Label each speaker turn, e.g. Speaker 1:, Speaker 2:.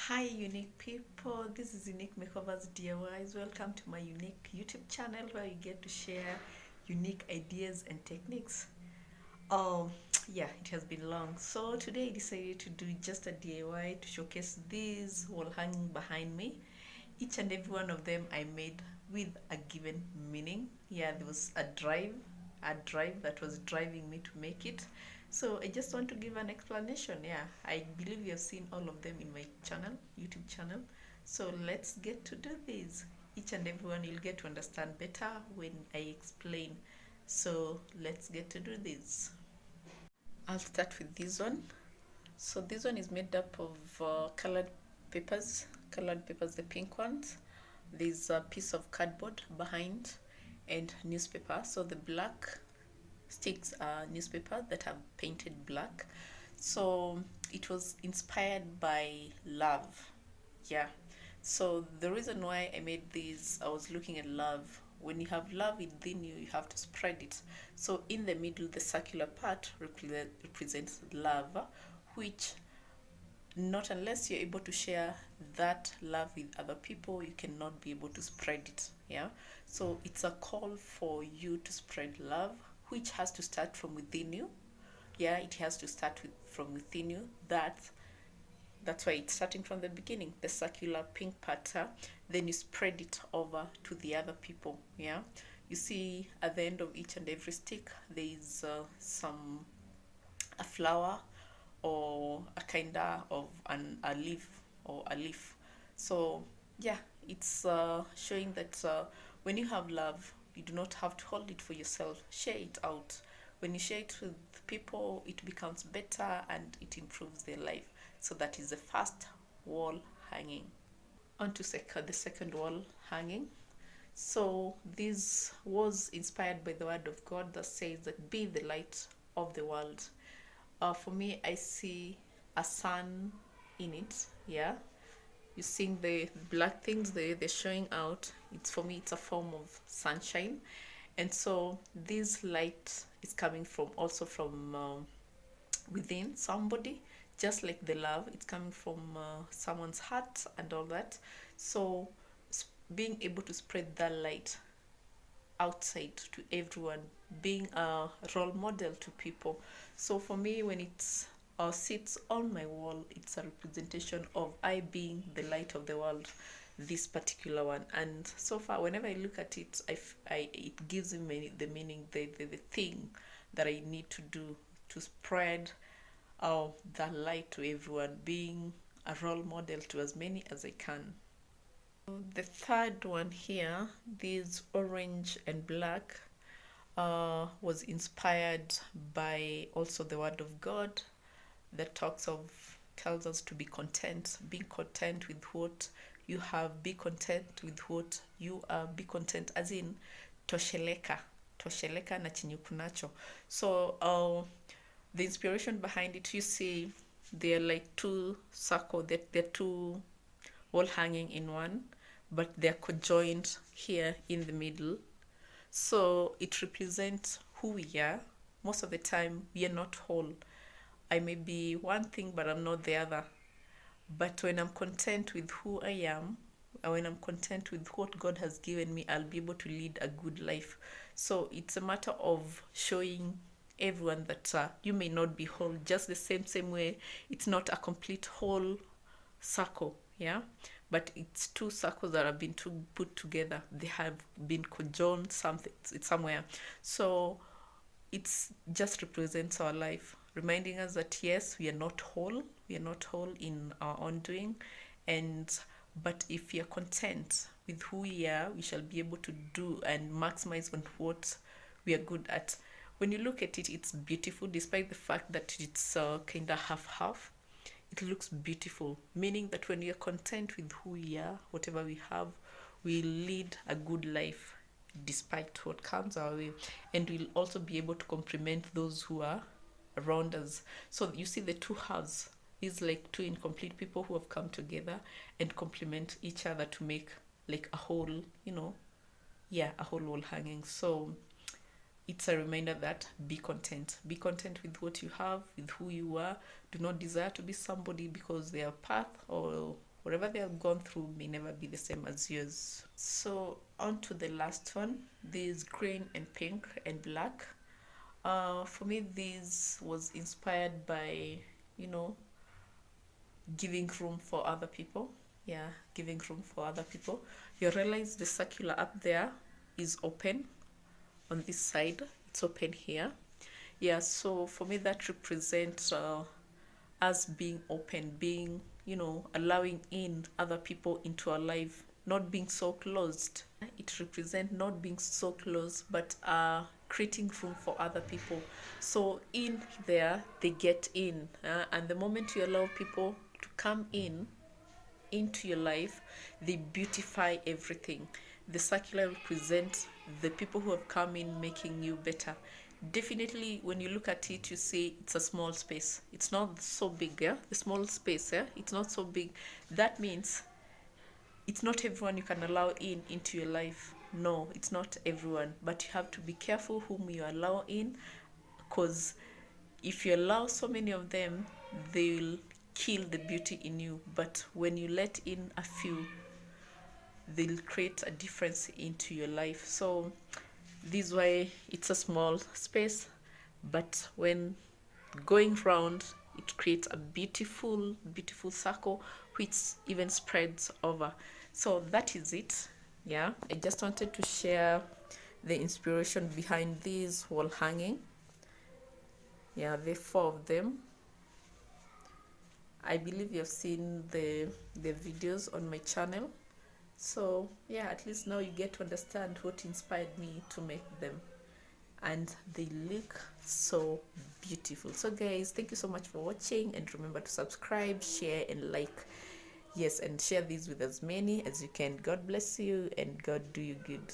Speaker 1: Hi unique people, this is Unique Makeovers DIYs. Welcome to my unique YouTube channel where you get to share unique ideas and techniques. Oh yeah, it has been long. So today I decided to do just a DIY to showcase these wall hanging behind me. Each and every one of them I made with a given meaning. Yeah, there was a drive that was driving me to make it. So I just want to give an explanation. Yeah, I believe you have seen all of them in my channel, YouTube channel. So let's get to do this. Each and everyone you'll get to understand better when I explain. So let's get to do this. I'll start with this one. So this one is made up of colored papers, the pink ones. There's a piece of cardboard behind and newspaper. So the black sticks are newspaper that have painted black. So it was inspired by love. Yeah. So the reason why I made this, I was looking at love. When you have love within you, you have to spread it. So in the middle, the circular part represents love, which not unless you're able to share that love with other people, you cannot be able to spread it. Yeah. So it's a call for you to spread love, which has to start from within you. Yeah, it has to start from within you. That's why it's starting from the beginning, the circular pink pattern. Then you spread it over to the other people. Yeah, you see at the end of each and every stick there is a flower or a kind of a leaf or a leaf. So yeah, it's showing that when you have love, you do not have to hold it for yourself. Share it out. When you share it with people, it becomes better and it improves their life. So that is the first wall hanging. On to the second wall hanging. So this was inspired by the word of God that says that be the light of the world. For me, I see a sun in it. Yeah, you seeing the black things they're showing out. It's for me, it's a form of sunshine, and so this light is coming from also from within somebody, just like the love. It's coming from someone's heart and all that. So being able to spread that light outside to everyone, being a role model to people. So for me, when it's sits on my wall, it's a representation of I being the light of the world, this particular one. And so far, whenever I look at it, it gives me the meaning, the thing that I need to do to spread that light to everyone, being a role model to as many as I can. The third one here, this orange and black, was inspired by also the word of God that tells us to be content, being content with what you have, be content with what you are, be content as in tosheleka na chenye kunacho. So the inspiration behind it, you see they're like two circle, they're two all hanging in one, but they're conjoined here in the middle. So it represents who we are. Most of the time, we are not whole. I may be one thing, but I'm not the other. But when I'm content with who I am, and when I'm content with what God has given me, I'll be able to lead a good life. So it's a matter of showing everyone that you may not be whole, just the same way it's not a complete whole circle. Yeah, but it's two circles that have been put together. They have been conjoined something, it's somewhere. So it's just represents our life, reminding us that yes, we are not whole, in our own doing. And but if we are content with who we are, we shall be able to do and maximize on what we are good at. When you look at it, it's beautiful, despite the fact that it's kind of half. It looks beautiful, meaning that when we are content with who we are, whatever we have, we lead a good life despite what comes our way. And we'll also be able to complement those who are around us. So you see the two halves. These like two incomplete people who have come together and complement each other to make like a whole, a whole wall hanging. So it's a reminder that be content with what you have, with who you are. Do not desire to be somebody because their path or whatever they have gone through may never be the same as yours. So on to the last one. This green and pink and black. For me, this was inspired by, you know, giving room for other people. Yeah, giving room for other people. You realize the circular up there is open on this side. It's open here. Yeah, so for me that represents us being open, being, you know, allowing in other people into our life, not being so closed. It represents not being so close, but creating room for other people. So in there, they get in, and the moment you allow people to come in into your life, they beautify everything. The circular represents the people who have come in making you better. Definitely when you look at it, you see it's a small space, it's not so big. Yeah, the small space, yeah, it's not so big. That means it's not everyone you can allow in into your life. No, it's not everyone, but you have to be careful whom you allow in, because if you allow so many of them, they'll kill the beauty in you. But when you let in a few, they'll create a difference into your life. So this way it's a small space, but when going round, it creates a beautiful circle which even spreads over. So that is it. Yeah, I just wanted to share the inspiration behind this wall hanging. Yeah, there are 4 of them. I believe you've seen the videos on my channel. So yeah, at least now you get to understand what inspired me to make them, and they look so beautiful. So guys, thank you so much for watching, and remember to subscribe, share and like. Yes, and share these with as many as you can. God bless you and God do you good.